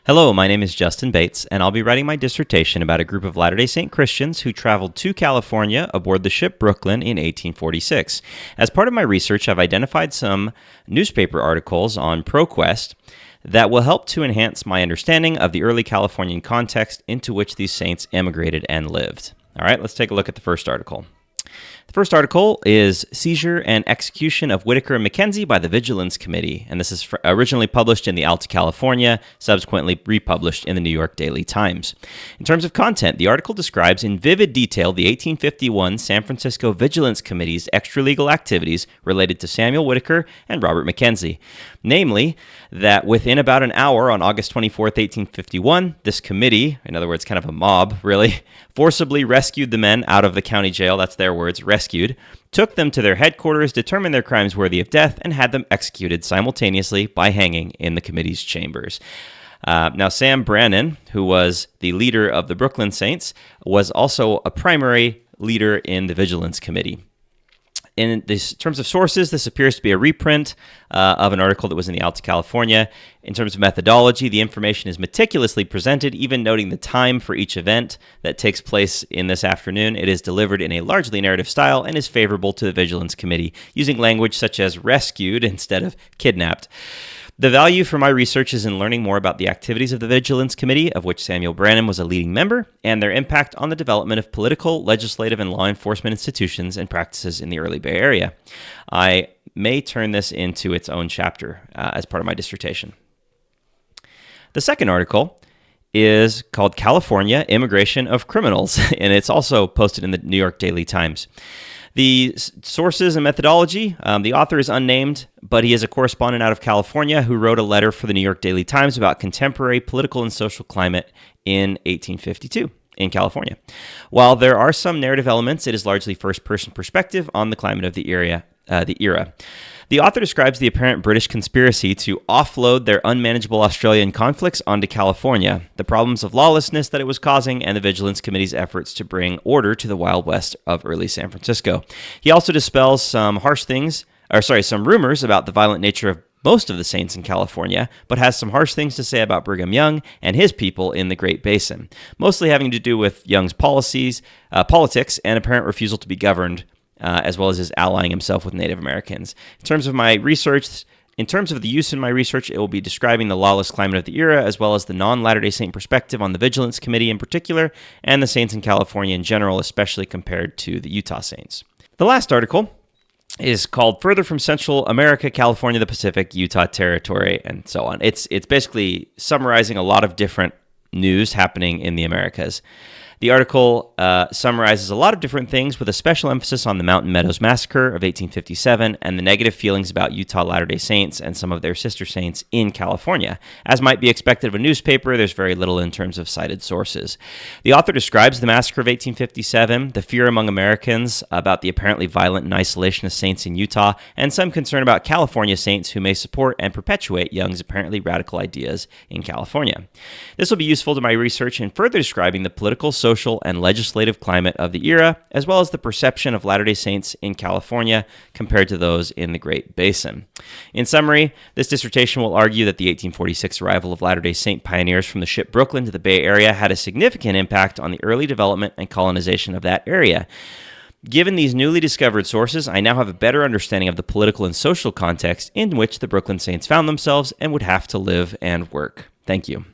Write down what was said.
Hello, my name is Justin Bates, and I'll be writing my dissertation about a group of Latter-day Saint Christians who traveled to California aboard the ship Brooklyn in 1846. As part of my research, I've identified some newspaper articles on ProQuest that will help to enhance my understanding of the early Californian context into which these saints emigrated and lived. All right, let's take a look at the first article. The first article is Seizure and Execution of Whitaker and Mackenzie by the Vigilance Committee, and this is originally published in the Alta California, subsequently republished in the New York Daily Times. In terms of content, the article describes in vivid detail the 1851 San Francisco Vigilance Committee's extralegal activities related to Samuel Whitaker and Robert Mackenzie. Namely, that within about an hour on August 24th, 1851, this committee, in other words, kind of a mob, really, forcibly rescued the men out of the county jail, that's their words, rescued, took them to their headquarters, determined their crimes worthy of death, and had them executed simultaneously by hanging in the committee's chambers. Now, Sam Brannan, who was the leader of the Brooklyn Saints, was also a primary leader in the Vigilance Committee. In terms of sources, this appears to be a reprint of an article that was in the Alta California. In terms of methodology, the information is meticulously presented, even noting the time for each event that takes place in this afternoon. It is delivered in a largely narrative style and is favorable to the Vigilance Committee, using language such as rescued instead of kidnapped. The value for my research is in learning more about the activities of the Vigilance Committee, of which Samuel Brannan was a leading member, and their impact on the development of political, legislative, and law enforcement institutions and practices in the early Bay Area. I may turn this into its own chapter as part of my dissertation. The second article is called California Immigration of Criminals, and it's also posted in the New York Daily Times. The sources and methodology, the author is unnamed, but he is a correspondent out of California who wrote a letter for the New York Daily Times about contemporary political and social climate in 1852 in California. While there are some narrative elements, it is largely first-person perspective on the climate of the era. The author describes the apparent British conspiracy to offload their unmanageable Australian conflicts onto California, the problems of lawlessness that it was causing, and the Vigilance Committee's efforts to bring order to the Wild West of early San Francisco. He also dispels some rumors about the violent nature of most of the saints in California, but has some harsh things to say about Brigham Young and his people in the Great Basin, mostly having to do with Young's politics, and apparent refusal to be governed, as well as his allying himself with Native Americans. In terms of the use in my research, it will be describing the lawless climate of the era, as well as the non-Latter-day Saint perspective on the Vigilance Committee in particular, and the saints in California in general, especially compared to the Utah saints. The last article is called Further from Central America, California, the Pacific, Utah Territory, and so on. It's basically summarizing a lot of different news happening in the Americas. The article summarizes a lot of different things with a special emphasis on the Mountain Meadows Massacre of 1857 and the negative feelings about Utah Latter-day Saints and some of their sister saints in California. As might be expected of a newspaper, there's very little in terms of cited sources. The author describes the massacre of 1857, the fear among Americans about the apparently violent and isolationist saints in Utah, and some concern about California saints who may support and perpetuate Young's apparently radical ideas in California. This will be useful to my research in further describing the political, social, and legislative climate of the era, as well as the perception of Latter-day Saints in California compared to those in the Great Basin. In summary, this dissertation will argue that the 1846 arrival of Latter-day Saint pioneers from the ship Brooklyn to the Bay Area had a significant impact on the early development and colonization of that area. Given these newly discovered sources, I now have a better understanding of the political and social context in which the Brooklyn Saints found themselves and would have to live and work. Thank you.